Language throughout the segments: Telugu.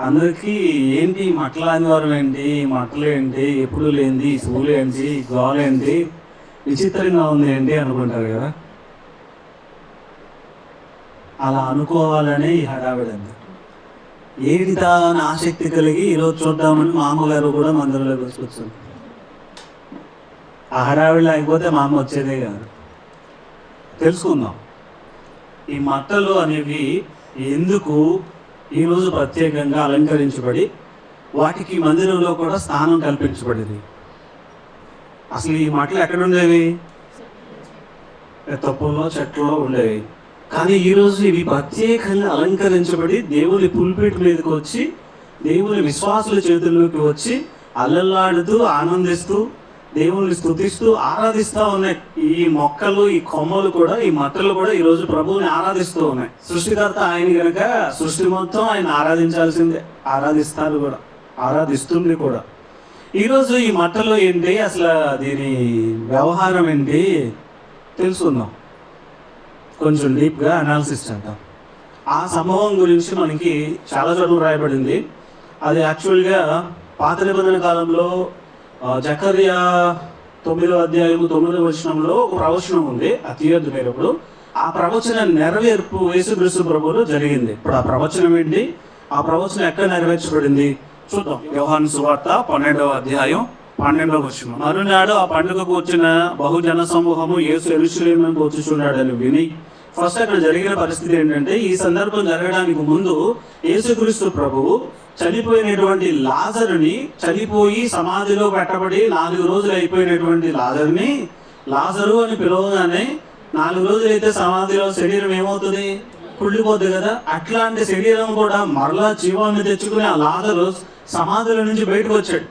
అందరికీ ఏంటి మట్ల ఆదివారం ఏంటి, మట్టలు ఏంటి, ఎప్పుడు లేనిది, సూలు ఏంటి, గోల ఏంటి, విచిత్రంగా ఉంది ఏంటి అనుకుంటారు కదా. అలా అనుకోవాలనే ఈ హడావిడి అంతా. ఏడిదా అని ఆసక్తి కలిగి ఈరోజు చూద్దామని మా అమ్మగారు కూడా మందిరంలోకి వచ్చుకొచ్చారు. ఆ హడావిడి లేకపోతే మా అమ్మ వచ్చేదే కాదు. తెలుసుకుందాం ఈ మట్టలు అనేవి ఎందుకు ఈరోజు ప్రత్యేకంగా అలంకరించబడి వాటికి మందిరంలో కూడా స్థానం కల్పించబడింది. అసలు ఈ మట్టలు ఎక్కడ ఉండేవి? తప్పుల్లో చెట్లలో ఉండేవి. కానీ ఈరోజు ఇవి ప్రత్యేకంగా అలంకరించబడి దేవుని పుల్పిట్ మీదకి వచ్చి దేవుని విశ్వాసుల చేతుల్లోకి వచ్చి అల్లల్లాడుతూ ఆనందిస్తూ దేవుని స్తుతిస్తూ ఆరాధిస్తూ ఉన్నాయి. ఈ మొక్కలు, ఈ కొమ్మలు కూడా, ఈ మట్టలు కూడా ఈరోజు ప్రభువుని ఆరాధిస్తూ ఉన్నాయి. సృష్టికర్త ఆయన కనుక సృష్టి మొత్తం ఆయన ఆరాధించాల్సిందే, ఆరాధిస్తారు కూడా, ఆరాధిస్తుంది కూడా. ఈరోజు ఈ మట్టలు ఏంటి, అసలు దీని వ్యవహారం ఏంటి తెలుసుకుందాం. కొంచెం డీప్గా అనాలిసిస్ చేద్దాం. ఆ సంభవం గురించి మనకి చాలా చదువు రాయబడింది. అది యాక్చువల్గా పాత నిబంధన కాలంలో జకర్యా 9వ అధ్యాయం 9వ వచనంలో ఒక ప్రవచనం ఉంది. అది తీయొద్దు మీరు ఇప్పుడు. ఆ ప్రవచన నెరవేర్పు యేసుక్రీస్తు ప్రభువులో జరిగింది. ఇప్పుడు ఆ ప్రవచనం ఏంటి, ఆ ప్రవచనం ఎక్కడ నెరవేర్చబడింది చూద్దాం. యోహాను సువార్త 12వ అధ్యాయం 12వ వచనం. మరునాడు ఆ పండుగకు వచ్చిన బహుజన సమూహము యేసు యెరూషలేముకు వచ్చుచున్నాడని విని, ఫస్ట్ అక్కడ జరిగిన పరిస్థితి ఏంటంటే, ఈ సందర్భం జరగడానికి ముందు యేసుక్రీస్తు ప్రభువు చనిపోయినటువంటి లాజరుని, చనిపోయి సమాధిలో పెట్టబడి 4 రోజులు అయిపోయినటువంటి లాజరుని లాజరు అని పిలవగానే 4 రోజులు అయితే సమాధిలో శరీరం ఏమవుతుంది? కుళ్ళిపోద్ది కదా. అట్లాంటి శరీరం కూడా మరలా జీవాన్ని తెచ్చుకుని ఆ లాజరు సమాధుల నుంచి బయటకు వచ్చాడు.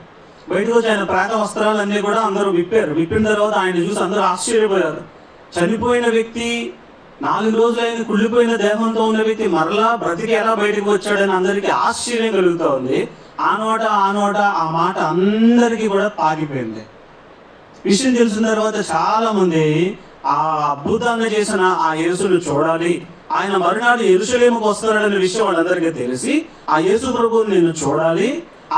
బయటకు వచ్చి ఆయన ప్రేత వస్త్రాలన్నీ కూడా అందరూ విప్పారు. విప్పిన తర్వాత ఆయన చూసి అందరూ ఆశ్చర్యపోయారు. చనిపోయిన వ్యక్తి, 4 రోజులైన కుళ్ళిపోయిన దేహంతో ఉన్న వ్యక్తి మరలా బ్రతికి ఎలా బయటకు వచ్చాడని అందరికీ ఆశ్చర్యం కలుగుతూ ఉంది. ఆ నోట ఆ మాట అందరికీ కూడా పాకిపోయింది. విషయం తెలిసిన తర్వాత చాలా మంది ఆ అద్భుతాన్ని చేసిన ఆ యేసును చూడాలి, ఆయన మరునాడు యెరూషలేముకు వస్తున్నాడనే విషయం వాళ్ళందరికీ తెలిసి, ఆ యేసు ప్రభువుని నేను చూడాలి,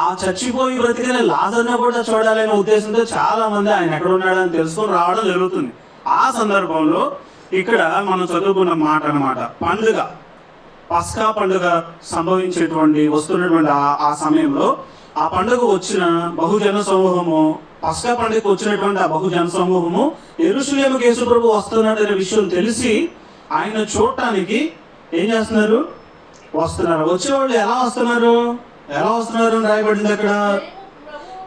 ఆ చచ్చిపోయి బ్రతికిన లాజర్ను కూడా చూడాలి అనే ఉద్దేశంతో చాలా మంది ఆయన ఎక్కడ ఉన్నాడని తెలుసుకొని రావడం జరుగుతుంది. ఆ సందర్భంలో ఇక్కడ మనం చదువుకున్న మాట అన్నమాట, పండుగ, పస్కా పండుగ సంభవించేటువంటి వస్తున్నటువంటి ఆ సమయంలో ఆ పండుగ వచ్చిన బహుజన సమూహము, పస్కా పండుగకు వచ్చినటువంటి ఆ బహుజన సమూహము యెరూషలేముకు యేసు ప్రభువు వస్తున్నాడు అనే విషయం తెలిసి ఆయన చూడటానికి ఏం చేస్తున్నారు? వస్తున్నారు. వచ్చేవాళ్ళు ఎలా వస్తున్నారు అని రాయబడింది అక్కడ.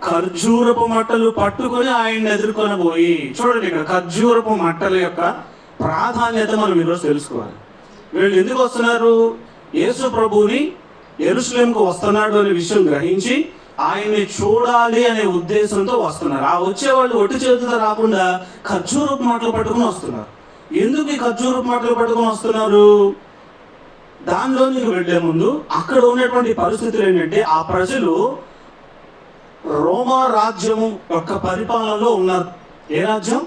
ఖర్జూరపు మట్టలు పట్టుకొని ఆయన్ని ఎదుర్కొని పోయి. చూడండి, ఇక్కడ ఖర్జూరపు మట్టల యొక్క ప్రాధాన్యత మనం ఈరోజు తెలుసుకోవాలి. వీళ్ళు ఎందుకు వస్తున్నారు? యేసు ప్రభువుని యెరూషలేముకు వస్తున్నాడు అనే విషయం గ్రహించి ఆయన్ని చూడాలి అనే ఉద్దేశంతో వస్తున్నారు. ఆ వచ్చేవాళ్ళు ఒట్టి చేతులతో రాకుండా ఖర్జూరపు మట్టలు పట్టుకుని వస్తున్నారు. ఎందుకు ఈ ఖర్జూరపు మట్టలు పట్టుకుని వస్తున్నారు? దానిలోనికి వెళ్లే ముందు అక్కడ ఉన్నటువంటి పరిస్థితులు ఏంటంటే, ఆ ప్రజలు రోమా రాజ్యం యొక్క పరిపాలనలో ఉన్నారు. ఏ రాజ్యం?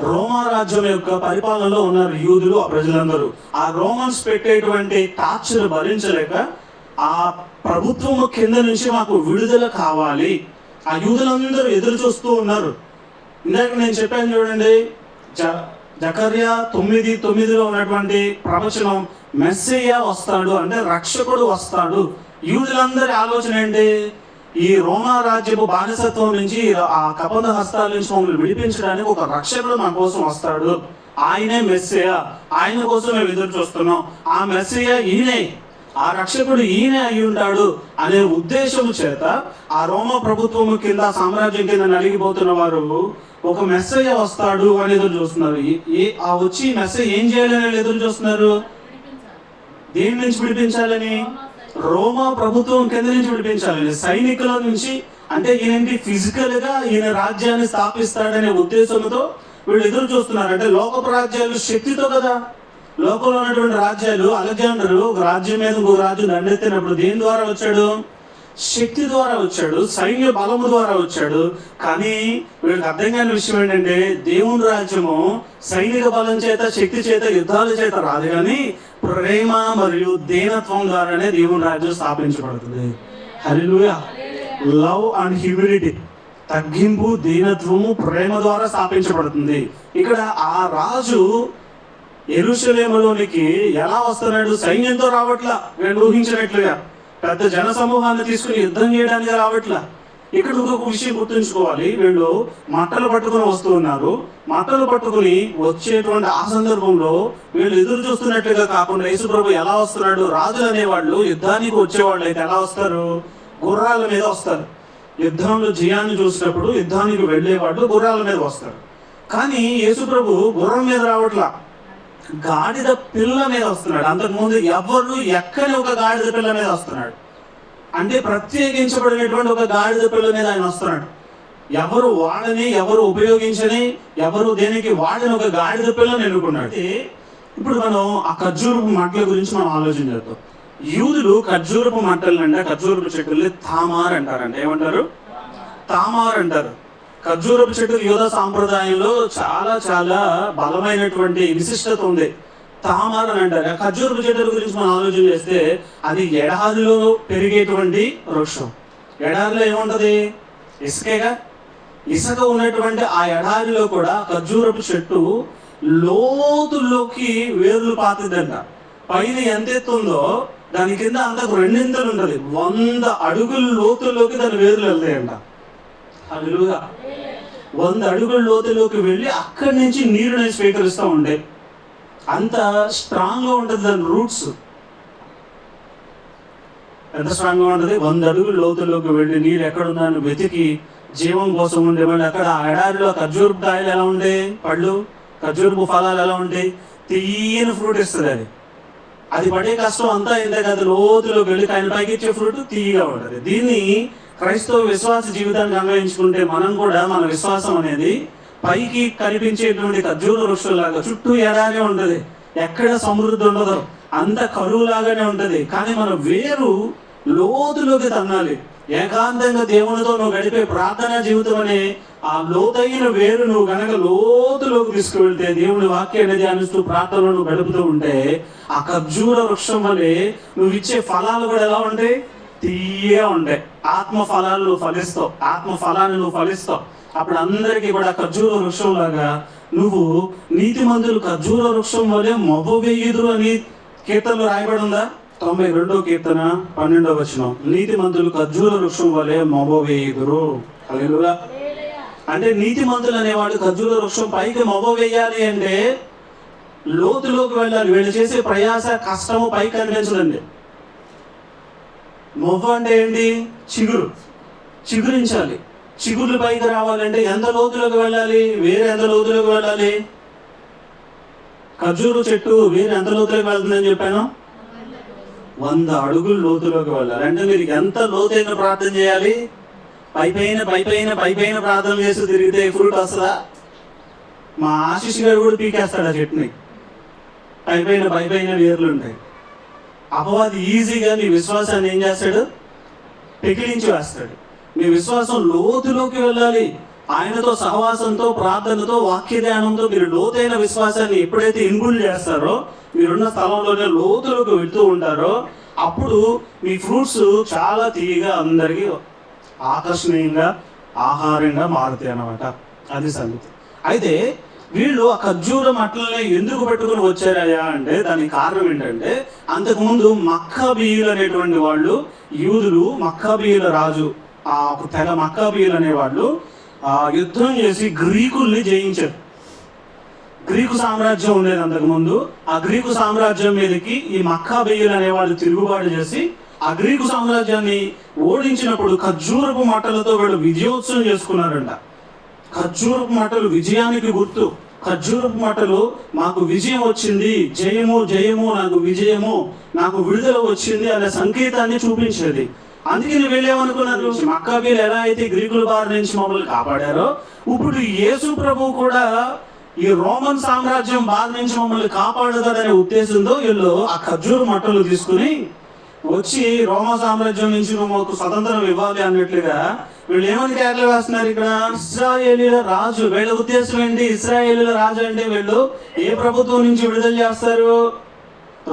రోమా రాజ్యం యొక్క పరిపాలనలో ఉన్నారు యూదులు, ఆ ప్రజలందరూ. ఆ రోమన్స్ పెట్టేటువంటి టార్చర్ భరించలేక ఆ ప్రభుత్వం కింద నుంచి మాకు విడుదల కావాలి, ఆ యూదులందరూ ఎదురు చూస్తూ ఉన్నారు. ఇందాక నేను చెప్పాను చూడండి, జకర్యా 9:9లో ఉన్నటువంటి ప్రవచనం, మెస్సయ్య వస్తాడు అంటే రక్షకుడు వస్తాడు. యూదులందరి ఆలోచన ఏంటి? ఈ రోమా రాజ్యపు బానిసత్వం నుంచి, ఆ కపంద హస్తాల నుంచి మమ్మల్ని విడిపించడానికి ఒక రక్షకుడు మన కోసం వస్తాడు, ఆయనే మెస్సయ్య, ఆయన కోసం మేము ఎదురు చూస్తున్నాం, ఆ మెస్సయ్య ఈయనే, ఆ రక్షకుడు ఈయనే అయి ఉంటాడు అనే ఉద్దేశము చేత ఆ రోమా ప్రభుత్వము కింద, సామ్రాజ్యం కింద నలిగిపోతున్న వారు ఒక మెస్సయ్య వస్తాడు అని ఎదురు చూస్తున్నారు. ఆ వచ్చి మెస్సయ్య ఏం చేయాలని ఎదురు చూస్తున్నారు? దేని నుంచి విడిపించాలని? రోమా ప్రభుత్వం కింద నుంచి విడిపించాలని, సైనికుల నుంచి. అంటే ఈయనంటి ఫిజికల్ గా ఈయన రాజ్యాన్ని స్థాపిస్తాడనే ఉద్దేశంతో వీళ్ళు ఎదురు చూస్తున్నారు. అంటే లోకపు రాజ్యాలు శక్తితో కదా, లోకంలో ఉన్నటువంటి రాజ్యాలు, అలెగ్జాండర్ ఒక రాజ్యం మీద ఇంకో రాజ్యం దండెత్తినప్పుడు దేని ద్వారా వచ్చాడు? శక్తి ద్వారా వచ్చాడు, సైన్య బలము ద్వారా వచ్చాడు. కానీ వీళ్ళకి అర్థం కాని విషయం ఏంటంటే దేవుని రాజ్యము సైనిక బలం చేత, శక్తి చేత, యుద్ధాల చేత రాదు, కానీ ప్రేమ మరియు దీనత్వం ద్వారానే దేవుని రాజ్యం స్థాపించబడుతుంది. హల్లెలూయా. లవ్ అండ్ హ్యూమిలిటీ, తగ్గింపు, దీనత్వము, ప్రేమ ద్వారా స్థాపించబడుతుంది. ఇక్కడ ఆ రాజు యెరూషలేములోనికి ఎలా వస్తున్నాడు? సైన్యంతో రావట్లా, వీళ్ళు ఊహించినట్లుగా పెద్ద జన సమూహాన్ని తీసుకుని యుద్ధం చేయడానికి రావట్లా. ఇక్కడ ఇంకొక విషయం గుర్తుంచుకోవాలి, వీళ్ళు మట్టలు పట్టుకుని వస్తూ ఉన్నారు. మట్టలు పట్టుకుని వచ్చేటువంటి ఆ సందర్భంలో వీళ్ళు ఎదురు చూస్తున్నట్లుగా కాకుండా యేసు ప్రభు ఎలా వస్తున్నాడు? రాజులు అనేవాళ్ళు యుద్ధానికి వచ్చేవాళ్ళు అయితే ఎలా వస్తారు? గుర్రాల మీద వస్తారు. యుద్ధంలో జయాన్ని చూసినప్పుడు యుద్ధానికి వెళ్ళేవాళ్ళు గుర్రాల మీద వస్తారు. కానీ యేసు ప్రభు గుర్రం మీద రావట్లా, గాడిద పిల్ల మీద వస్తున్నాడు. అంతకుముందు ఎవరు ఎక్కని ఒక గాడిద పిల్ల మీద వస్తున్నాడు. అంటే ప్రత్యేకించబడినటువంటి ఒక గాడిద పిల్ల మీద ఆయన వస్తున్నాడు. ఎవరు వాడని, ఎవరు ఉపయోగించని, ఎవరు దేనికి వాడని ఒక గాడిద పిల్లని ఎన్నుకున్నాడు. ఇప్పుడు మనం ఆ ఖర్జూరపు మట్టల గురించి మనం ఆలోచన చేద్దాం. యూదులు ఖర్జూరపు మట్టలంటే, ఖర్జూరపు చెట్టుల్ని తామార్ అంటారంట. ఏమంటారు? తామార్ అంటారు. ఖర్జూరపు చెట్టు యూద సాంప్రదాయంలో చాలా చాలా బలమైనటువంటి విశిష్టత ఉంది. తామార్ అని అంటారు. ఖర్జూరపు చెట్టు గురించి మనం ఆలోచన చేస్తే అది ఎడారిలో పెరిగేటువంటి వృక్షం. ఎడారిలో ఏముంటది? ఇసుకేగా. ఇసుక ఉన్నటువంటి ఆ ఎడారిలో కూడా ఖర్జూరపు చెట్టు లోతుల్లోకి వేర్లు పాతిద్దంట. పైన ఎంత ఎత్తుందో దాని కింద అంతకు రెండింతలు ఉంటది. 100 అడుగుల లోతుల్లోకి దాని వేర్లు వెళ్తాయంట. హల్లెలూయా. 100 అడుగుల లోతులోకి వెళ్ళి అక్కడి నుంచి నీరుని స్వీకరిస్తూ ఉండే అంత స్ట్రాంగ్ గా ఉంటుంది దాని రూట్స్. ఎంత స్ట్రాంగ్ గా ఉంటుంది? 100 అడుగుల లోతుల్లోకి వెళ్ళి నీరు ఎక్కడుందని వెతికి జీవం కోసం ఉండేవాళ్ళు. అక్కడ ఆ ఎడారిలో ఖర్జూరపు కాయలు ఎలా ఉండే, పళ్ళు, ఖర్జూరపు ఫలాలు ఎలా ఉంటాయి? తీయని ఫ్రూట్ ఇస్తుంది. అది పడే కష్టం అంతా ఇంతే కాదు, లోతులోకి వెళ్ళి ఆయన పైకి ఇచ్చే ఫ్రూట్ తీయగా ఉంటుంది. దీన్ని క్రైస్తవ విశ్వాస జీవితాన్ని అన్వయించుకుంటే మనం కూడా మన విశ్వాసం అనేది పైకి కనిపించేటువంటి ఖర్జూర వృక్షంలాగా చుట్టూ ఎడారే ఉంటుంది, ఎక్కడ సమృద్ధి ఉండదు, అంత కరువులాగానే ఉంటుంది. కానీ మన వేరు లోతులోకి తన్నాలి. ఏకాంతంగా దేవునితో నువ్వు గడిపే ప్రార్థనా జీవితం అనే ఆ లోతైన వేరు నువ్వు గనక లోతులోకి తీసుకువెళ్తే, దేవుని వాక్యాన్ని ధ్యానిస్తూ ప్రార్థనలు నువ్వు గడుపుతూ ఉంటే, ఆ ఖర్జూర వృక్షం వల్లే నువ్వు ఇచ్చే ఫలాలు కూడా ఎలా ఉంటాయి? తీయగా ఉంటాయి. ఆత్మ ఫలాలు నువ్వు ఫలిస్తావు, ఆత్మ ఫలాన్ని నువ్వు ఫలిస్తావు. అప్పుడు అందరికీ కూడా ఖర్జూర వృక్షం లాగా నువ్వు నీతిమంతులు ఖర్జూర వృక్షం వల్లే మొవ్వవేయుదురు అని కీర్తనలో రాయబడి ఉందా? 92వ కీర్తన 12వ వచనం. నీతిమంతులు ఖర్జూర వృక్షం వల్లే మొవ్వవేయుదురు. హల్లెలూయా. అంటే నీతిమంతులు అనేవాడు ఖర్జూర వృక్షం పైకి మొవ్వవేయాలి అంటే లోతులోకి వెళ్ళాలి. వీళ్ళు చేసే ప్రయాస, కష్టము పైకి కనిపించదండి. మొవ్వ అంటే ఏంటి? చిగురు. చిగురించాలి. చిగుర్లు పైకి రావాలంటే ఎంత లోతులోకి వెళ్ళాలి? వేరే ఎంత లోతులోకి వెళ్ళాలి? ఖర్జూరు చెట్టు వేరే ఎంత లోతులోకి వెళ్తుందని చెప్పాను? 100 అడుగులు లోతులోకి వెళ్ళాలి. అంటే మీరు ఎంత లోతైన ప్రార్థన చేయాలి? పైపైన ప్రార్థన చేస్తూ తిరిగితే ఫ్రూట్ వస్తుందా? మా ఆశీష్ గారు కూడా పీకేస్తాడు ఆ చెట్టుని. పైపైన వేర్లు ఉంటాయి. అపవాది ఈజీగా నీ విశ్వాసాన్ని ఏం చేస్తాడు? పెకిలించి వేస్తాడు. మీ విశ్వాసం లోతులోకి వెళ్ళాలి. ఆయనతో సహవాసంతో, ప్రార్థనతో, వాక్య ధ్యానంతో మీరు లోతైన విశ్వాసాన్ని ఎప్పుడైతే ఇన్పుల్ చేస్తారో, మీరున్న స్థలంలోనే లోతులోకి వెళ్తూ ఉంటారో, అప్పుడు మీ ఫ్రూట్స్ చాలా తీయగా అందరికీ ఆకర్షణీయంగా, ఆహారంగా మారుతాయి అన్నమాట. అది సంగతి. అయితే వీళ్ళు ఆ ఖర్జూర మట్టలని ఎందుకు పెట్టుకుని వచ్చారయ్యా అంటే దానికి కారణం ఏంటంటే, అంతకుముందు మక్కాబీయులు అనేటువంటి వాళ్ళు, యూదులు మక్కాబీయుల రాజు, ఆ తెగ మక్కాబీయులు అనేవాళ్ళు యుద్ధం చేసి గ్రీకుల్ని జయించారు. గ్రీకు సామ్రాజ్యం ఉండేది అంతకుముందు. ఆ గ్రీకు సామ్రాజ్యం మీదకి ఈ మక్కాబీయులు అనేవాళ్ళు తిరుగుబాటు చేసి ఆ గ్రీకు సామ్రాజ్యాన్ని ఓడించినప్పుడు ఖర్జూరపు మట్టలతో వీళ్ళు విజయోత్సవం చేసుకున్నారంట. ఖర్జూరపు మట్టలు విజయానికి గుర్తు. ఖర్జూరపు మట్టలు మాకు విజయం వచ్చింది, జయము జయము, నాకు విజయము, నాకు విడుదల వచ్చింది అనే సంకేతాన్ని చూపించేది. అందుకని వీళ్ళేమనుకున్నారు, మక్కాబీలు ఎలా అయితే గ్రీకుల బారి నుంచి మమ్మల్ని కాపాడారో, ఇప్పుడు యేసు ప్రభు కూడా ఈ రోమన్ సామ్రాజ్యం బారి నుంచి మమ్మల్ని కాపాడుతాడనే ఉద్దేశంతో వీళ్ళు ఆ ఖర్జూర మట్టలు తీసుకుని వచ్చి రోమా సామ్రాజ్యం నుంచి నువ్వు మాకు స్వతంత్రం ఇవ్వాలి అన్నట్లుగా వీళ్ళు ఏమని కేరళ వేస్తున్నారు ఇక్కడ? ఇశ్రాయేలీల రాజు. వీళ్ళ ఉద్దేశం ఏంటి? ఇశ్రాయేలీల రాజు అంటే వీళ్ళు ఏ ప్రభుత్వం నుంచి విడుదల చేస్తారు?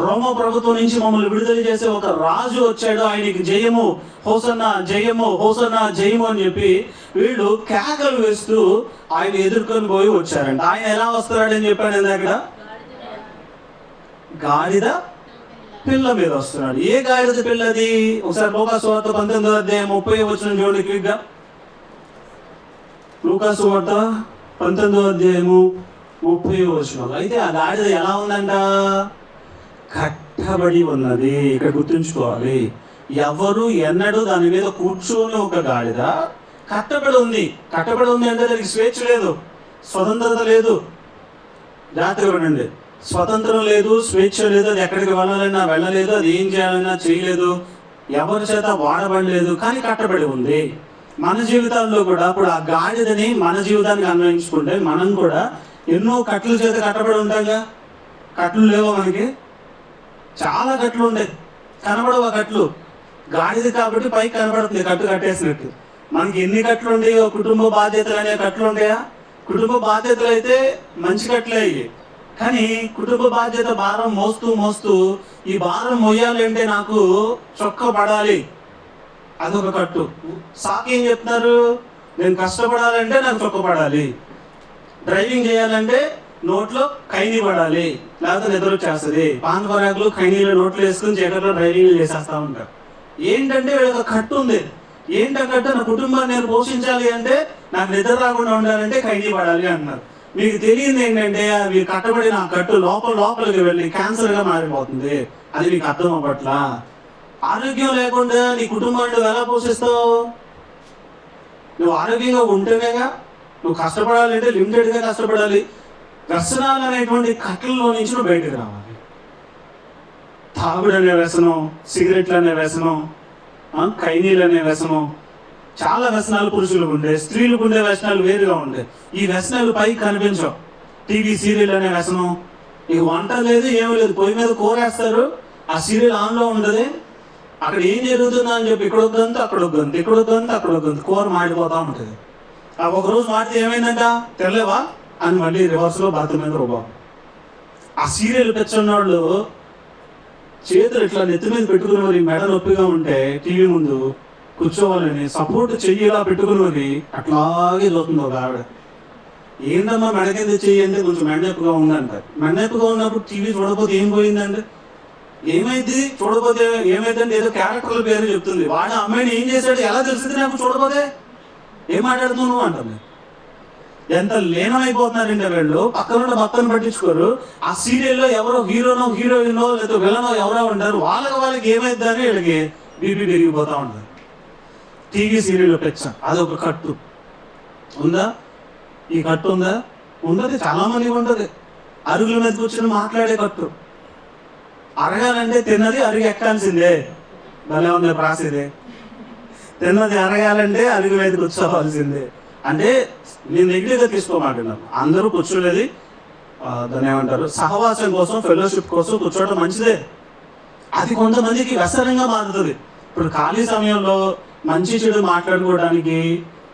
రోమా ప్రభుత్వం నుంచి మమ్మల్ని విడుదల చేసే ఒక రాజు వచ్చాడు, ఆయనకి జయము, హోసన్నా జయము, హోసన్నా జయము అని చెప్పి వీళ్ళు కేకలు వేస్తూ ఆయన ఎదుర్కొని పోయి వచ్చారంట. ఆయన ఎలా వస్తున్నాడని చెప్పాడు అక్కడ? గాడిద పిల్ల మీద వస్తున్నాడు. ఏ గాడిద పిల్లది? ఒకసారి లూకాసు వార్త 19:30 చూడండి క్విక్గా. లూకాసు వార్త 19:30. అయితే ఆ గాడిద ఎలా ఉందంట? కట్టబడి ఉన్నది. ఇక్కడ గుర్తుంచుకోవాలి, ఎవరు ఎన్నడూ దాని మీద కూర్చొని ఒక గాడిద కట్టబడి ఉంది. కట్టబడి ఉంది అంటే దానికి స్వేచ్ఛ లేదు, స్వతంత్రత లేదు. జాగ్రత్తగా వినండి, స్వతంత్రం లేదు, స్వేచ్ఛ లేదు. అది ఎక్కడికి వెళ్ళాలన్నా వెళ్ళలేదు, అది ఏం చేయాలన్నా చేయలేదు, ఎవరి చేత వాడబడలేదు, కానీ కట్టబడి ఉంది. మన జీవితాల్లో కూడా ఇప్పుడు ఆ గాడిదని మన జీవితానికి అన్వయించుకుంటే మనం కూడా ఎన్నో కట్ల చేత కట్టబడి ఉంటాగా. కట్లు లేవో మనకి? చాలా కట్లు ఉండే, కనబడవు ఆ కట్లు. గాడిది కాబట్టి పైకి కనబడుతుంది కట్టు కట్టేసినట్టు. మనకి ఎన్ని కట్లు ఉండేవి? కుటుంబ బాధ్యతలు అనే కట్లు ఉంటాయా? కుటుంబ బాధ్యతలు అయితే మంచి కట్లే అయ్యి, కానీ కుటుంబ బాధ్యత భారం మోస్తూ మోస్తూ ఈ భారం మోయాలంటే నాకు చొక్కా పడాలి, అదొక కట్టు. సాకి ఏం చెప్తున్నారు? నేను కష్టపడాలంటే నాకు చొక్క పడాలి, డ్రైవింగ్ చేయాలంటే నోట్లో ఖైనీ పడాలి, లేకపోతే నిద్ర వచ్చేస్తుంది. పాన్ పరాకులు ఖైనీలు నోట్లో వేసుకుని చీకట్లో డ్రైవింగ్ చేసేస్తా ఉంటారు. ఏంటంటే వీళ్ళకి కట్టు ఉంది. ఏంటంటే నా కుటుంబాన్ని నేను పోషించాలి అంటే, నాకు నిద్ర రాకుండా ఉండాలంటే ఖైనీ పడాలి అన్నారు. మీకు తెలియదు ఏంటంటే అవి కట్టబడిన ఆ కట్టు లోపలికి వెళ్ళి క్యాన్సర్గా మారిపోతుంది. అది మీకు అర్థం అవ్వట్ల. ఆరోగ్యం లేకుండా నీ కుటుంబాన్ని నువ్వు ఎలా పోషిస్తావు? నువ్వు ఆరోగ్యంగా ఉంటేనేగా. నువ్వు కష్టపడాలంటే లిమిటెడ్గా కష్టపడాలి. వ్యసనాలు అనేటువంటి కట్టలలో నుంచి నువ్వు బయటకు రావాలి. తాగుడు అనే వ్యసనం, సిగరెట్లు అనే వ్యసనం, ఖైనీలు అనే వ్యసనం, చాలా వ్యసనాలు పురుషులకు ఉండే, స్త్రీలకు ఉండే వ్యసనాలు వేరుగా ఉండే. ఈ వ్యసనాలు పైకి కనిపించవు. టీవీ సీరియల్ అనే వ్యసనం, ఇక వంట లేదు ఏమీ లేదు, పొయ్యి మీద కూరేస్తారు, ఆ సీరియల్ ఆన్లో ఉండదు. అక్కడ ఏం జరుగుతుందా అని చెప్పి ఇక్కడ వద్దంత అక్కడ వద్దంత, ఇక్కడ వద్దంత అక్కడ వద్దంత, కూర మాడిపోతూ ఉంటుంది. ఆ ఒకరోజు మాడితే ఏమైందంట? తెరలేవా అని మళ్ళీ రివర్స్లో భర్త మీద రూపం. ఆ సీరియల్ పెంచున్నవాళ్ళు చేతులు ఇట్లా నెత్తి మీద పెట్టుకుని మరి మెడ నొప్పిగా ఉంటే టీవీ ముందు కూర్చోవాలని సపోర్ట్ చెయ్యిలా పెట్టుకుని అట్లాగే చూస్తుంది ఒక ఆవిడ. ఏంటమ్మా మెడ కింద చెయ్యి అంటే కొంచెం మెండెప్పుగా ఉందంట. మెండెప్పుగా ఉన్నప్పుడు టీవీ చూడకపోతే ఏం పోయిందండి? ఏమైంది చూడకపోతే ఏమైందంటే ఏదో క్యారెక్టర్ల పేరు చెప్తుంది. వాడు అమ్మాయిని ఏం చేశాడు ఎలా తెలిసింది నాకు చూడకపోతే? ఏం మాట్లాడుతున్నావు నువ్వు అంటుంది. ఎంత లీనమైపోతున్నారంటే వీళ్ళు, పక్కన భక్తులను పట్టించుకోరు. ఆ సీరియల్లో ఎవరో హీరోనో హీరోయినో లేదా విలనో ఎవరో ఉంటారు, వాళ్ళకి ఏమైందని వీళ్ళకి బీపీ పెరిగిపోతూ ఉంటారు. టీవీ సీరియల్ పెచ్చ, అదొక కట్టు ఉందా? ఈ కట్టు ఉందా? ఉండదు. చాలా మందికి ఉంటుంది. అరుగుల మీద కూర్చొని మాట్లాడే కట్టు. అరగాలంటే తిన్నది అరుగు ఎక్కాల్సిందే. భలే ఉంది ప్రాసిదే. తిన్నది అరగాలంటే అరుగు మీద కూర్చోవాల్సిందే. అంటే నేను నెగిటివ్గా తీసుకోమాటున్నాను. అందరూ కూర్చోలేదు, దాన్ని ఏమంటారు, సహవాసం కోసం, ఫెలోషిప్ కోసం కూర్చోవడం మంచిదే. అది కొంతమందికి వ్యసనంగా మారుతుంది. ఇప్పుడు ఖాళీ సమయంలో మంచి చెడు మాట్లాడుకోవడానికి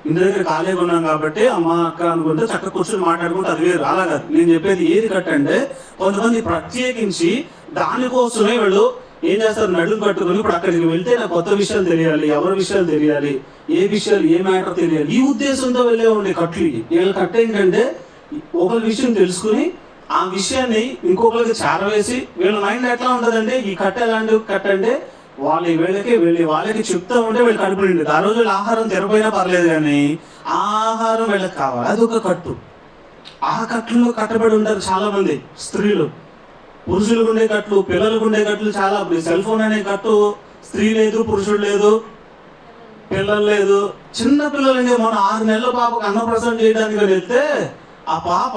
ఇంటి దగ్గర ఖాళీగా ఉన్నాం కాబట్టి అమ్మ అక్క అనుకుంటే చక్కగా కూర్చొని మాట్లాడుకుంటే అది వేరు. అలా కాదు. నేను చెప్పేది ఏది కట్ అంటే, కొంతమంది ప్రత్యేకించి దానికోసమే వీళ్ళు ఏం చేస్తారు, నడుము కట్టుకుని ఇప్పుడు అక్కడికి వెళ్తే నాకు కొత్త విషయాలు తెలియాలి, ఎవరి విషయాలు తెలియాలి, ఏ విషయాలు ఏ మ్యాటర్ తెలియాలి, ఈ ఉద్దేశంతో వెళ్ళే ఉండే కట్లకి. వీళ్ళ కట్ ఏంటంటే ఒకరి విషయం తెలుసుకుని ఆ విషయాన్ని ఇంకొకరికి చేరవేసి వీళ్ళ మైండ్ ఎట్లా ఉంటుందంటే, ఈ కట్ ఎలాంటి కట్ అంటే వాళ్ళకి చెప్తా ఉంటే వీళ్ళు కడుపు నిండదు. ఆ రోజు వీళ్ళు ఆహారం తినపోయినా పర్లేదు, కానీ ఆహారం వీళ్ళకి కావాలి. అదొక కట్టు. ఆ కట్టులో కట్టబడి ఉంటారు చాలా మంది స్త్రీలు. పురుషులకు ఉండే కట్లు, పిల్లలకు ఉండే కట్లు చాలా. సెల్ ఫోన్ అనే కట్టు, స్త్రీ లేదు, పురుషుడు లేదు, పిల్లలు లేదు. చిన్న పిల్లలండి, మన 6 నెలల పాపకు అన్నప్రసన్న చేయడానికి వెళ్తే ఆ పాప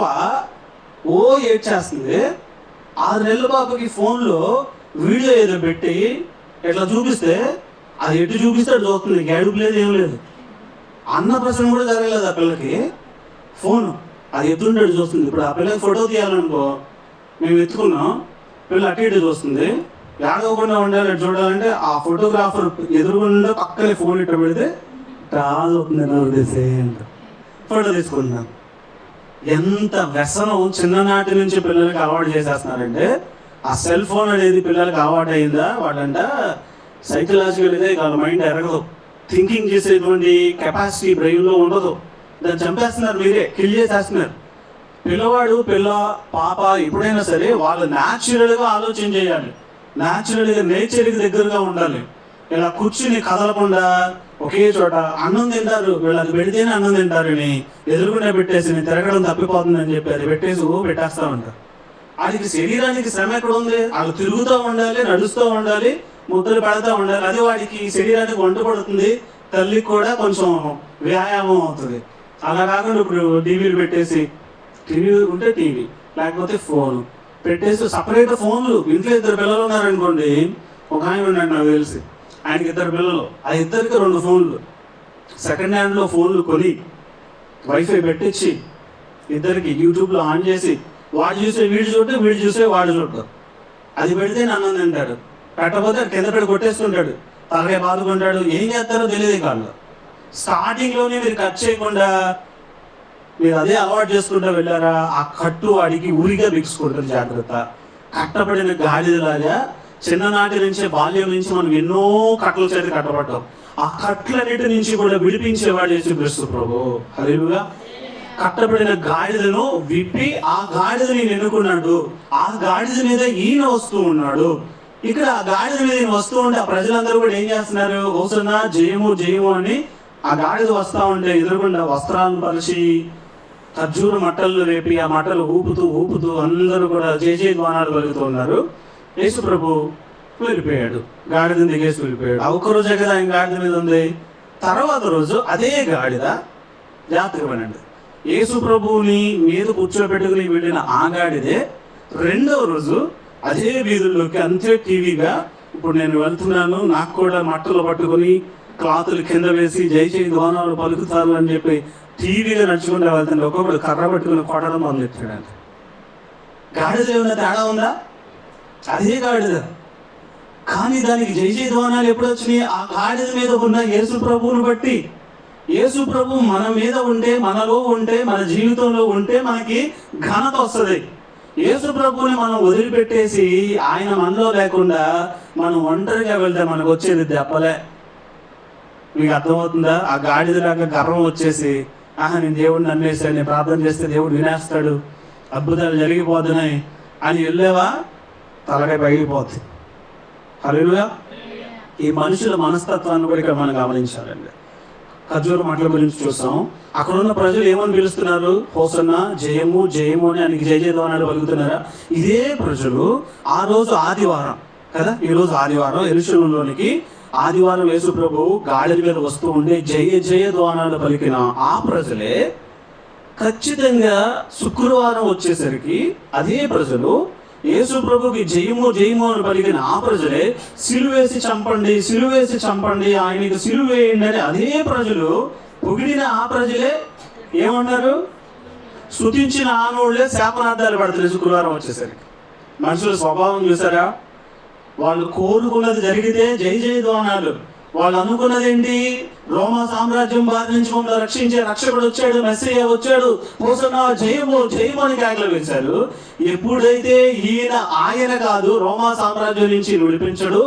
ఓ ఏడ్చేస్తుంది. 6 నెలల పాపకి ఫోన్లో వీడియో ఏదో పెట్టి ఇట్లా చూపిస్తే అది ఎటు చూపిస్తే అటు చూస్తుంది. గడుపు లేదు, ఏం లేదు. అన్నప్రసన్న కూడా జరగలేదు ఆ పిల్లకి. ఫోన్ అది ఎత్తుంటే చూస్తుంది. ఇప్పుడు ఆ పిల్లకి ఫోటో తీయాలనుకో, మేము ఎత్తుకున్నాం, పిల్ల అటు ఇటు చూస్తుంది. ఏడవకుండా ఉండాలి చూడాలంటే ఆ ఫోటోగ్రాఫర్ ఎదురుగుండా పక్కనే ఫోన్ ఇట్ట పెడితే అవుతుంది ఫోటో తీసుకుంటున్నాం. ఎంత వ్యసనం చిన్ననాటి నుంచి పిల్లలకి అలవాటు చేసేస్తున్నారంటే, ఆ సెల్ ఫోన్ అనేది పిల్లలకి అలవాటు అయిందా, వాళ్ళంట సైకలాజికల్గా వాళ్ళ మైండ్ ఎరగదు, థింకింగ్ చేసేటువంటి కెపాసిటీ బ్రెయిన్లో ఉండదు. దాన్ని చంపేస్తున్నారు, మీరే కిల్ చేసేస్తున్నారు. పిల్లవాడు పాప ఎప్పుడైనా సరే వాళ్ళు న్యాచురల్గా ఆలోచన చేయాలి, న్యాచురల్గా నేచర్కి దగ్గరగా ఉండాలి. ఇలా కూర్చుని కదలకుండా ఒకే చోట అన్నం తింటారు, వీళ్ళకి పెడితేనే అన్నం తింటారని ఎదురుకుండా పెట్టేసి నేను తిరగడం తప్పిపోతుందని చెప్పి అది పెట్టేసి పెట్టేస్తా ఉంటారు. వాడికి శరీరానికి శ్రమ ఎక్కడ ఉంది? వాళ్ళు తిరుగుతూ ఉండాలి, నడుస్తూ ఉండాలి, ముద్దలు పెడతా ఉండాలి. అది వాడికి శరీరానికి వంట పడుతుంది, తల్లికి కూడా కొంచెం వ్యాయామం అవుతుంది. అలా కాకుండా ఇప్పుడు టీవీలు పెట్టేసి, టీవీ ఉంటే టీవీ లేకపోతే ఫోన్ పెట్టేసి సపరేట్ ఫోన్లు. ఇంట్లో 2 పిల్లలు ఉన్నారనుకోండి, ఒక ఆయన ఉన్నాడు నాకు తెలిసి, ఆయనకి 2 పిల్లలు, ఆ ఇద్దరికి 2 ఫోన్లు, సెకండ్ హ్యాండ్లో ఫోన్లు కొని వైఫై పెట్టించి ఇద్దరికి యూట్యూబ్లో ఆన్ చేసి వాడు చూసే వీడు చూడటం, వీడు చూసే వాడు చూడటం. అది పెడితే అన్నం తింటాడు, పెట్టకపోతే కింద పెట్టి కొట్టేస్తుంటాడు, తలకాయ బాదుకుంటాడు. ఏం చేస్తారో తెలియదు. కాళ్ళు స్టార్టింగ్లోనే మీరు కట్ చేయకుండా మీరు అదే అలవాటు చేసుకుంటూ వెళ్ళారా, ఆ కట్టు వాడికి ఊరిగా బిగుసుకుంటుంది. జాగ్రత్త. కట్టబడిన గాడిదలాగా చిన్ననాటి నుంచే, బాల్యం నుంచి మనం ఎన్నో కట్టల చేతి కట్టబడ్డాం. ఆ కట్లన్నిటి నుంచి కూడా విడిపించేవాడు యేసుక్రీస్తు ప్రభు. హల్లెలూయా. కట్టబడిన గాడిదను విప్పి ఆ గాడిదని ఎన్నుకున్నాడు. ఆ గాడిద మీద ఈయన వస్తూ ఉన్నాడు. ఇక్కడ ఆ గాడిద మీద ఈయన వస్తూ ఉంటే ఆ ప్రజలందరూ కూడా ఏం చేస్తున్నారు? హోసన్నా జయము జయము అని ఆ గాడిద వస్తూ ఉంటే ఎదురుకుండా వస్త్రాలను పరిచి ఖర్జూర మట్టలు రేపి ఆ మట్టలు ఊపుతూ అందరూ కూడా జయ ధ్వానాలు కలుగుతూ ఉన్నారు. యేసు ప్రభు వెళ్ళిపోయాడు, గాడిదని దిగేసి వెళ్ళిపోయాడు. ఒక్కరోజే కదా ఆయన గాడిద మీద ఉంది. తర్వాత రోజు అదే గాడిద, జాగ్రత్తగా వినండి, యేసు ప్రభువుని మీద కూర్చోబెట్టుకుని వెళ్ళిన ఆ గాడిదే రెండవ రోజు అదే వీధుల్లోకి అంతే టీవీగా, ఇప్పుడు నేను వెళ్తున్నాను, నాకు కూడా మట్టలు పట్టుకొని క్లాతులు కింద వేసి జై జై ధ్వానాలు పలుకుతారు అని చెప్పి టీవీగా నడుచుకుంటూ వెళ్తుంటే ఒక్కొక్కడు కర్ర పట్టుకుని కొట్టడం మొదలెట్టాడు. గాడిద ఏమన్నా తేడా ఉందా? అదే గాడిద. కానీ దానికి జై జై ధ్వానాలు ఎప్పుడు వచ్చినాయి? ఆ గాడిద మీద ఉన్న యేసు ప్రభువుని బట్టి. యేసు ప్రభు మన మీద ఉంటే, మనలో ఉంటే, మన జీవితంలో ఉంటే మనకి ఘనత వస్తుంది. యేసు ప్రభువుని మనం వదిలిపెట్టేసి ఆయన మనలో లేకుండా మనం ఒంటరిగా వెళ్తే మనకు వచ్చేది దెబ్బలే. మీకు అర్థమవుతుందా? ఆ గాడిదలాగా గర్వం వచ్చేసి, నేను దేవుడిని నమ్మేశాను, నేను ప్రార్థన చేస్తే దేవుడు వినేస్తాడు, అద్భుతాలు జరిగిపోతున్నాయి అని వెళ్ళేవా, తలకాయ పగిలిపోతుంది. హల్లెలూయా. ఈ మనుషుల మనస్తత్వాన్ని కూడా ఇక్కడ మనం గమనించాలండి. ఖర్జూర మట్టల గురించి చూస్తాం. అక్కడ ఉన్న ప్రజలు ఏమని పిలుస్తున్నారు? హోసన్నా జయము జయము అని ఆయనకి జయ జయధ్వానాలు పలుకుతున్నారా? ఇదే ప్రజలు ఆ రోజు ఆదివారం కదా, ఈ రోజు ఆదివారం యెరూషలేములోనికి ఆదివారం యేసు ప్రభు గాడిద మీద వస్తూ ఉండే జయ జయధ్వానాలు పలికిన ఆ ప్రజలే ఖచ్చితంగా శుక్రవారం వచ్చేసరికి అదే ప్రజలు యేసు ప్రభుకి జయము జయము అని పలికిన ఆ ప్రజలే సిలువేసి చంపండి, సిలువేసి చంపండి, ఆయనకి సిలువేయండి అని అదే ప్రజలు పొగిడిన ఆ ప్రజలే ఏమన్నారు? స్తుతించిన ఆనోళ్లే శాపనార్థాలు పడుతుంది శుక్రవారం వచ్చేసరికి. మనుషుల స్వభావం చూసారా? వాళ్ళు కోరుకున్నది జరిగితే జై జయ ధ్వానాలు. వాళ్ళు అనుకున్నది ఏంటి? రోమా సామ్రాజ్యం బారి నుంచి మమ్మల్ని రక్షించే రక్షకుడు వచ్చాడు, మెస్సీయ వచ్చాడు, హోసన్నా జయము జయము అని కేకలు వేశారు. ఎప్పుడైతే ఆయన కాదు రోమా సామ్రాజ్యం నుంచి విడిపించడు,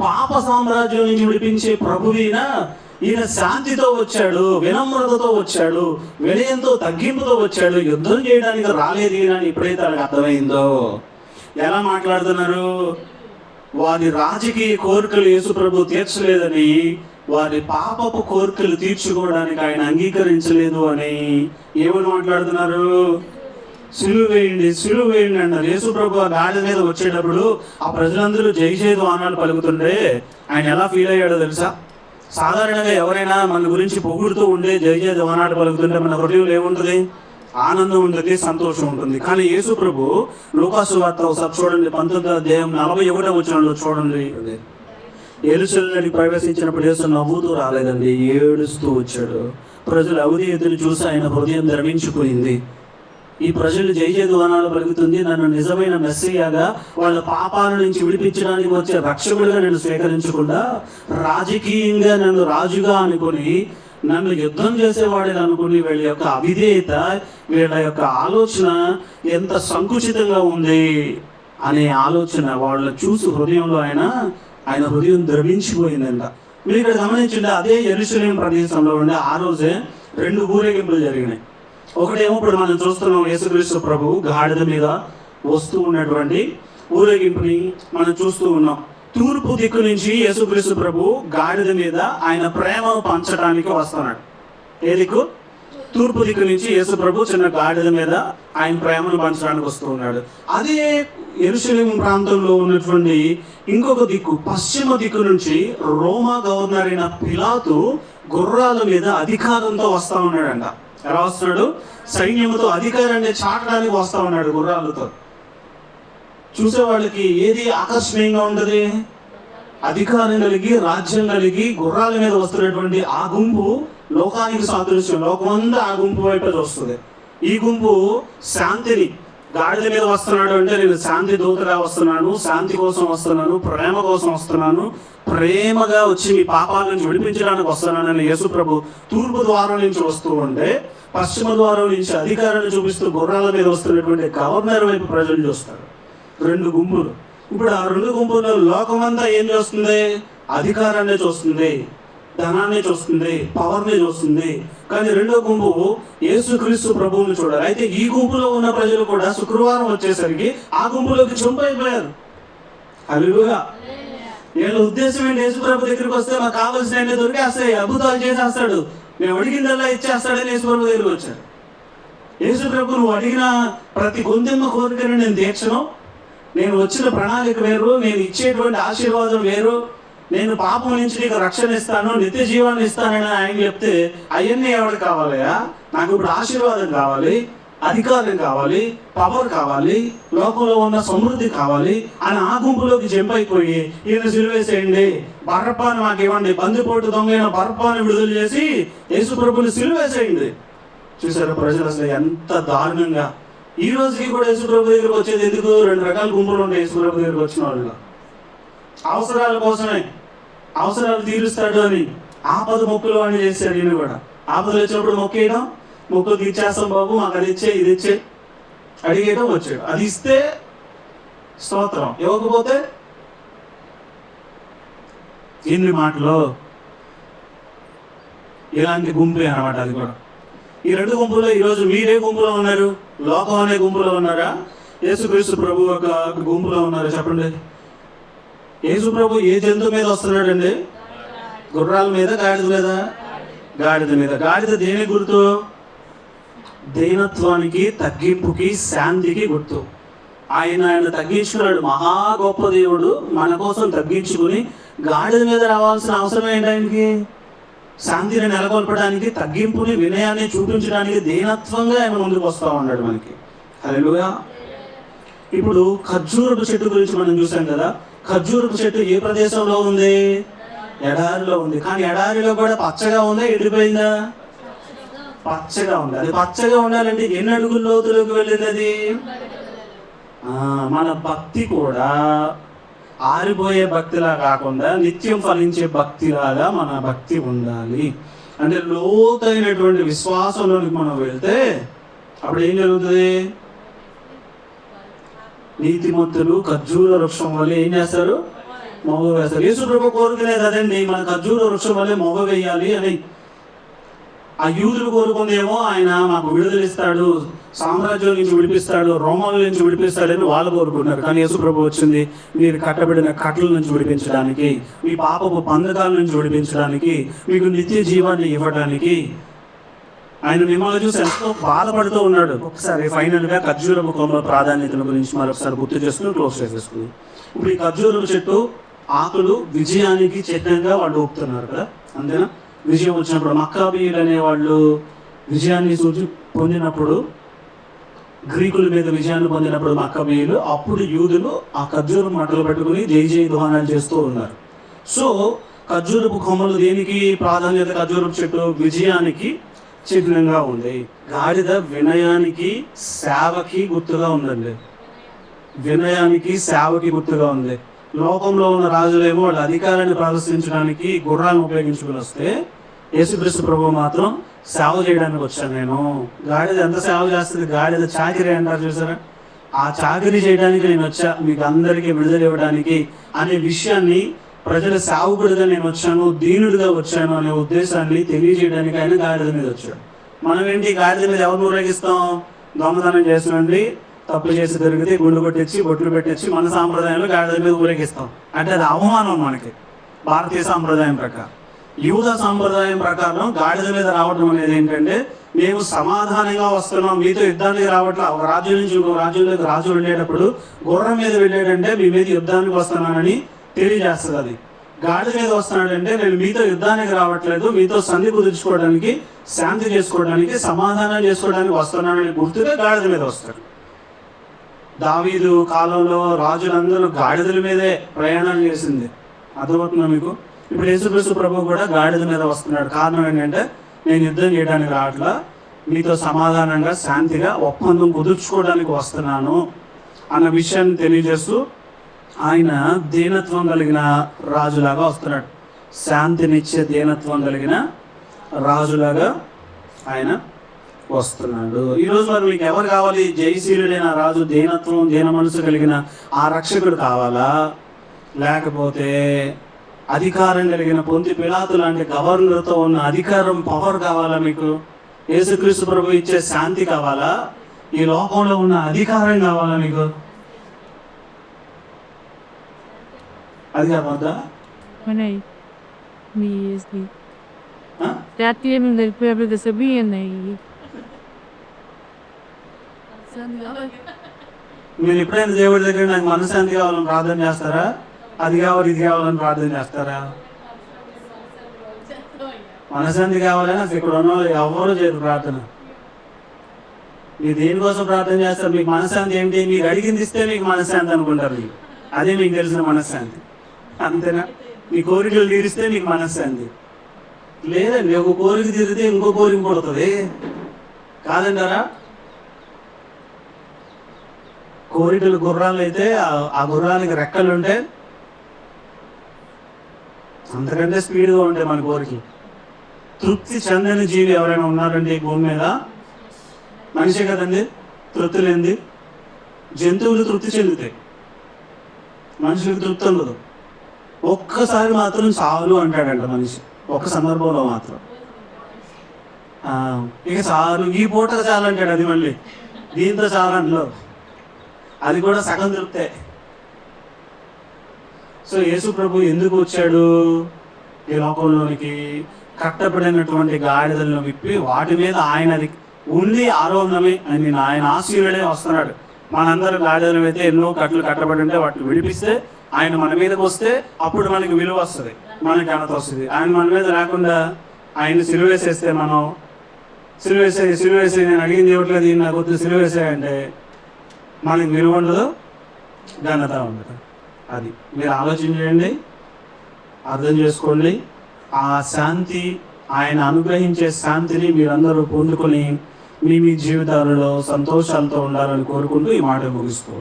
పాప సామ్రాజ్యం నుంచి విడిపించే ప్రభువీన, ఈయన శాంతితో వచ్చాడు, వినమ్రతతో వచ్చాడు, వినయంతో తగ్గింపుతో వచ్చాడు, యుద్ధం చేయడానికి రాలేదు ఈయన అని ఎప్పుడైతే వాళ్ళకి అర్థమైందో, ఎలా మాట్లాడుతున్నారు? వారి రాజకీయ కోరికలు యేసు ప్రభు తీర్చలేదని, వారి పాపపు కోరికలు తీర్చుకోవడానికి ఆయన అంగీకరించలేదు అని ఏమని మాట్లాడుతున్నారు? సిలువ వేయండి అన్నారు. యేసు ప్రభు ఆ గాడిద మీద వచ్చేటప్పుడు ఆ ప్రజలందరూ జై జయ ధ్వానాలు పలుకుతుంటే ఆయన ఎలా ఫీల్ అయ్యాడో తెలుసా? సాధారణంగా ఎవరైనా మన గురించి పొగుడుతూ ఉండే జై జయ ధ్వానాలు పలుకుతుంటే మన హృదయంలో ఏముంటుంది? ఆనందం ఉంటుంది, సంతోషం ఉంటుంది. కానీ యేసు ప్రభు లూకాసు వార్త ఒకసారి చూడండి, 19వ అధ్యాయం 41వ వచనంలో చూడండి. యెరూషలేములోకి ప్రవేశించినప్పుడు యేసు నవ్వుతూ రాలేదండి, ఏడుస్తూ వచ్చాడు. ప్రజలు అవిధేయతను చూసి ఆయన హృదయం ద్రవించిపోయింది. ఈ ప్రజలు జై జయ ధ్వానాలు పలుకుతుంది, నన్ను నిజమైన మెస్సీయాగా వాళ్ళ పాపాల నుంచి విడిపించడానికి వచ్చే రక్షకుడిగా నేను స్వీకరించకుండా రాజకీయంగా నన్ను రాజుగా అనుకుని నన్ను యుద్ధం చేసేవాడిని అనుకుని వీళ్ళ యొక్క అవిధేయత, వీళ్ళ యొక్క ఆలోచన ఎంత సంకుచితంగా ఉంది అనే ఆలోచన వాళ్ళని చూసి హృదయంలో ఆయన హృదయం ద్రవించిపోయిందంట. మీరు ఇక్కడ గమనించండి, అదే యెరూషలేము ప్రదేశంలో ఉండే ఆ రోజే 2 ఊరేగింపులు జరిగినాయి. ఒకటేమో ఇప్పుడు మనం చూస్తున్నాం, యేసుక్రీస్తు ప్రభు గాడిద మీద వస్తూ ఉన్నటువంటి ఊరేగింపుని మనం చూస్తూ ఉన్నాం. తూర్పు దిక్కు నుంచి యేసుక్రీస్తు ప్రభు గాడిద మీద ఆయన ప్రేమను పంచడానికి వస్తున్నాడు. ఏ దిక్కు? తూర్పు దిక్కు నుంచి యేసు ప్రభు చిన్న గాడిద మీద ఆయన ప్రేమను పంచడానికి వస్తూ ఉన్నాడు. అదే యెరూషలేము ప్రాంతంలో ఉన్నటువంటి ఇంకొక దిక్కు, పశ్చిమ దిక్కు నుంచి రోమా గవర్నర్ అయిన పిలాతు గుర్రాల మీద అధికారంతో వస్తా ఉన్నాడంట. ఎలా వస్తున్నాడు? సైన్యంతో అధికారాన్ని చాటడానికి వస్తా ఉన్నాడు గుర్రాలతో. చూసే వాళ్ళకి ఏది ఆకర్షణీయంగా ఉండదు? అధికారం కలిగి, రాజ్యం కలిగి గుర్రాల మీద వస్తున్నటువంటి ఆ గుంపు లోకానికి సాదృశ్యం. లోకమంతా ఆ గుంపు వైపే చూస్తుంది. ఈ గుంపు శాంతిని, గాడిద మీద వస్తున్నాడు అంటే నేను శాంతి దూతగా వస్తున్నాను, శాంతి కోసం వస్తున్నాను, ప్రేమ కోసం వస్తున్నాను, ప్రేమగా వచ్చి మీ పాపాల నుంచి విడిపించడానికి వస్తున్నానని యేసు ప్రభు తూర్పు ద్వారం నుంచి వస్తూ ఉంటే, పశ్చిమ ద్వారం నుంచి అధికారాన్ని చూపిస్తూ గుర్రాల మీద వస్తున్నటువంటి గవర్నర్ వైపు ప్రజలు చూస్తారు. 2 గుంపులు. ఇప్పుడు ఆ 2 గుంపుల్లో లోకమంతా ఏం చూస్తుంది? అధికారాన్ని చూస్తుంది, ధనాన్ని చూస్తుంది, పవర్ని చూస్తుంది. కానీ 2వ గుంపు యేసుక్రీస్తు ప్రభువుని చూడాలి. అయితే ఈ గుంపులో ఉన్న ప్రజలు కూడా శుక్రవారం వచ్చేసరికి ఆ గుంపులోకి చంపైపోయారు. హల్లెలూయా. వీళ్ళ ఉద్దేశం ఏంటి? యేసు ప్రభు దగ్గరికి వస్తే మాకు కావాల్సిన దొరికేస్తాయి, అద్భుతాలు చేసేస్తాడు, మేము అడిగిందల్లా ఇచ్చేస్తాడని యేసు ప్రభు దగ్గరికి వచ్చారు. యేసు ప్రభు నువ్వు అడిగిన ప్రతి గొంతెమ్మ కోరికను నేను తీర్చను, నేను వచ్చిన ప్రణాళిక వేరు, నేను ఇచ్చేటువంటి ఆశీర్వాదం వేరు, నేను పాపం నుంచి నీకు రక్షణ ఇస్తాను, నిత్య జీవాన్ని ఇస్తానని ఆయన చెప్తే అవన్నీ ఎవరికి కావాలయా? నాకు ఇప్పుడు ఆశీర్వాదం కావాలి, అధికారం కావాలి, పవర్ కావాలి, లోకంలో ఉన్న సమృద్ధి కావాలి అని ఆ గుంపులోకి జంప్ అయిపోయి ఈయన సిలువేసేయండి, బర్రపాను మాకు ఇవ్వండి, బందిపోటు దొంగైన బర్రపాను విడుదల చేసి యేసు ప్రభుని సిలువేసేయండి. చూసారు ప్రజలు అసలు ఎంత దారుణంగా. ఈ రోజుకి కూడా యేసు ప్రభు దగ్గరకు వచ్చేది ఎందుకు? 2 రకాల గుంపులు ఉంటాయి యేసు ప్రభు దగ్గరకు వచ్చిన వాళ్ళు. అవసరాల కోసమే, అవసరాలు తీరుస్తాడు అని ఆపద మొక్కులు అని చేశాడు. ఈయన కూడా ఆపదలు వచ్చినప్పుడు మొక్కేయడం, మొక్కులు తీర్చేస్తాం బాబు మాకు అది ఇచ్చే ఇది ఇచ్చే అడిగేయడం వచ్చాడు. అది ఇస్తే స్తోత్రం, ఇవ్వకపోతే ఎన్ని మాటలు. ఇలాంటి గుంపే అన్నమాట అది కూడా. ఈ 2 గుంపులో ఈరోజు మీరే గుంపులో ఉన్నారు? లోకం అనే గుంపులో ఉన్నారా? యేసుక్రీస్తు ప్రభు ఒక గుంపులో ఉన్నారా? చెప్పండి. యేసు ప్రభు ఏ జంతువు మీద వస్తున్నాడండి? గుర్రాల మీద, గాడిద మీద? గాడిద మీద. గాడిద దేని గుర్తు? దీనత్వానికి, తగ్గింపుకి, శాంతికి గుర్తు. ఆయన తగ్గించుకున్నాడు. మహా గొప్ప దేవుడు మన కోసం తగ్గించుకుని గాడిద మీద రావాల్సిన అవసరం ఏంటి ఆయనకి? శాంతిని నెలకొల్పడానికి, తగ్గింపుని, వినయాన్ని చూపించడానికి దీనత్వంగా ఆయన ముందుకు వస్తూ ఉన్నాడు మనకి. హల్లెలూయా. ఇప్పుడు ఖర్జూరపు చెట్టు గురించి మనం చూసాం కదా. ఖర్జూరపు చెట్టు ఏ ప్రదేశంలో ఉంది? ఎడారిలో ఉంది. కానీ ఎడారిలో కూడా పచ్చగా ఉందా, ఎండిపోయిందా? పచ్చగా ఉంది. అది పచ్చగా ఉండాలంటే ఎన్ని అడుగుల లోతులోకి వెళ్ళింది అది? మన భక్తి కూడా ఆరిపోయే భక్తిలా కాకుండా నిత్యం ఫలించే భక్తిలాగా మన భక్తి ఉండాలి. అంటే లోతైనటువంటి విశ్వాసంలోనికి మనం వెళ్తే అప్పుడు ఏం జరుగుతుంది? నీతిమంతులు ఖర్జూర వృక్షం వల్ల ఏం చేస్తారు? మొగ వేస్తారు. యేసు ప్రభు కోరుకునేది అదండి, మన ఖర్జూర వృక్షం వల్లే మొగ వేయాలి అని. ఆ యూదులు కోరుకుందేమో ఆయన మాకు విడుదల ఇస్తాడు, సామ్రాజ్యం నుంచి విడిపిస్తాడు, రోమాల నుంచి విడిపిస్తాడని వాళ్ళు కోరుకుంటున్నారు. కానీ యేసు ప్రభు వచ్చింది మీరు కట్టబడిన కట్టల నుంచి విడిపించడానికి, మీ పాపపు బంధకాల నుంచి విడిపించడానికి, మీకు నిత్య జీవాన్ని ఇవ్వడానికి. ఆయన మిమ్మల్ని చూసి ఎంతో బాధపడుతూ ఉన్నాడు. ఒకసారి ఫైనల్గా ఖర్జూరపు కొమ్మ ప్రాధాన్యతల గురించి మరొకసారి గుర్తు చేసుకుని క్లోజ్ చేసేసుకుంది. ఇప్పుడు ఈ ఖర్జూరపు చెట్టు ఆకులు విజయానికి చిహ్నంగా వాళ్ళు ఊపుతున్నారు కదా, అంతేనా? విజయం వచ్చినప్పుడు మక్కాబీయులు అనే వాళ్ళు విజయాన్ని పొందినప్పుడు, గ్రీకుల మీద విజయాన్ని పొందినప్పుడు మక్కాబీయులు, అప్పుడు యూదులు ఆ ఖర్జూరం మంటలు పెట్టుకుని జై జై ధ్వానాలు చేస్తూ ఉన్నారు. సో ఖర్జూరపు కొమ్మలు దేనికి ప్రాధాన్యత? ఖర్జూరపు చెట్టు విజయానికి, చిహ్నంగా ఉంది. గాడిద వినయానికి సేవకి గుర్తుగా ఉందండి. వినయానికి సేవకి గుర్తుగా ఉంది. లోకంలో ఉన్న రాజులేమో వాళ్ళ అధికారాన్ని ప్రదర్శించడానికి గుర్రాలను ఉపయోగించుకుని వస్తే, యేసుక్రీస్తు ప్రభువు మాత్రం సేవ చేయడానికి వచ్చాను నేను. గాడిద ఎంత సేవ చేస్తుంది? గాడిద చాకిరీ అంటారు చూసారా, ఆ చాకిరీ చేయడానికి నేను వచ్చా, మీకు అందరికీ విడుదల ఇవ్వడానికి అనే విషయాన్ని, ప్రజల సేవకుడిగా నేను వచ్చాను, దీనుడిగా వచ్చాను అనే ఉద్దేశాన్ని తెలియజేయడానికి ఆయన గాడిద మీద వచ్చాడు. మనం ఏంటి, గాడిద మీద ఎవరు ఊరేగిస్తాం? దొంగతనం చేసినండి, తప్పులు చేసి దొరికితే గుండు కొట్టించి బొట్లు పెట్టించి మన సాంప్రదాయంలో గాడిద మీద ఊరేగిస్తాం. అంటే అది అవమానం మనకి. భారతీయ సాంప్రదాయం ప్రకారం, యూద సాంప్రదాయం ప్రకారం గాడిద మీద రావడం అనేది ఏంటంటే, మేము సమాధానంగా వస్తున్నాం, మీతో యుద్ధానికి రావట్లా. ఒక రాజ్యం నుంచి ఇంకో రాజ్యంలోకి రాజు వెళ్ళేటప్పుడు గుర్రం మీద వెళ్ళాడంటే మీ మీద యుద్ధానికి వస్తున్నానని తెలియజేస్తుంది. అది గాడిద మీద వస్తున్నాడంటే నేను మీతో యుద్ధానికి రావట్లేదు, మీతో సంధి కుదుర్చుకోవడానికి, శాంతి చేసుకోవడానికి, సమాధానం చేసుకోవడానికి వస్తున్నానని గుర్తుగా గాడిద మీద వస్తాడు. దావీదు కాలంలో రాజులందరూ గాడిదల మీదే ప్రయాణం చేసింది. అర్థమవుతుందా మీకు? ఇప్పుడు యేసుక్రీస్తు ప్రభువు కూడా గాడిద మీద వస్తున్నాడు. కారణం ఏంటంటే, నేను యుద్ధం చేయడానికి రావట్లా, మీతో సమాధానంగా శాంతిగా ఒప్పందం కుదుర్చుకోవడానికి వస్తున్నాను అన్న విషయాన్ని తెలియజేస్తూ ఆయన దీనత్వం కలిగిన రాజులాగా వస్తున్నాడు. శాంతినిచ్చే దీనత్వం కలిగిన రాజులాగా ఆయన వస్తున్నాడు. ఈరోజు మరి మీకు ఎవరు కావాలి? జయశీలుడైన రాజు, దీనత్వం, దీన మనసు కలిగిన ఆ రక్షకుడు కావాలా? లేకపోతే అధికారం కలిగిన పొంతి పిలాతు లాంటి గవర్నర్తో ఉన్న అధికారం, పవర్ కావాలా మీకు? యేసుక్రీస్తు ప్రభు ఇచ్చే శాంతి కావాలా? ఈ లోకంలో ఉన్న అధికారం కావాలా మీకు? అది కావద్దా? మీరు ఎప్పుడైనా దేవుడి దగ్గర నాకు మనశ్శాంతి కావాలని ప్రార్థన చేస్తారా? అది కావాలి, ఇది కావాలని ప్రార్థన చేస్తారా? మనశ్శాంతి కావాలని అసలు ఇక్కడ ఉన్న వాళ్ళు ఎవరు చేయరు ప్రార్థన. మీరు దేనికోసం ప్రార్థన చేస్తారు? మీకు మనశ్శాంతి ఏమిటి? మీకు అడిగింది ఇస్తే మీకు మనశ్శాంతి అనుకుంటారు. మీకు అదే మీకు తెలిసిన మనశ్శాంతి, అంతేనా? మీ కోరికలు తీరిస్తే మీకు మనశ్శాంతి లేదండి. ఒక కోరిక తీరితే ఇంకో కోరిక పడుతుంది, కాదంటారా? కోరికలు గుర్రాలు అయితే ఆ గుర్రానికి రెక్కలు ఉంటే అంతకంటే స్పీడ్గా ఉంటాయి మన కోరికలు. తృప్తి చెందని జీవి ఎవరైనా ఉన్నారండి ఈ భూమి మీద? మనిషే కదండి తృప్తి లేనిది. జంతువులు తృప్తి చెందుతాయి, మనుషులకు తృప్తి ఉండదు. ఒక్కసారి మాత్రం చాలు అంటాడంట మనిషి, ఒక్క సందర్భంలో మాత్రం. ఇక చాలు, ఈ పూటకు చాలు అంటాడు. అది మళ్ళీ దీంతో చాలు అంటలో, అది కూడా సగం తృప్తే. సో యేసు ప్రభు ఎందుకు వచ్చాడు ఈ లోకంలోనికి? కట్టబడినటువంటి గాడిదలను విప్పి వాటి మీద ఆయనది ఉంది ఆరోహణమే అని ఆయన ఆశీర్వడే వస్తున్నాడు. మనందరూ గాడిదలు అయితే ఎన్నో కట్లు కట్టబడి ఉంటే వాటిని విడిపిస్తే ఆయన మన మీదకి వస్తే అప్పుడు మనకి విలువ వస్తుంది, మనకి ఘనత వస్తుంది. ఆయన మన మీద లేకుండా ఆయన సిలువేసేస్తే, మనం సిలువేసే నేను అడిగింది ఇవ్వట్లేదు, నాకు వద్దు సిలువేసాయంటే మనకి విలువ ఉండదు, ఘనత ఉండదు. అది మీరు ఆలోచన చేయండి, అర్థం చేసుకోండి. ఆ శాంతి, ఆయన అనుగ్రహించే శాంతిని మీరందరూ పొందుకొని మీ జీవితాలలో సంతోషాలతో ఉండాలని కోరుకుంటూ ఈ మాట ముగిస్తూ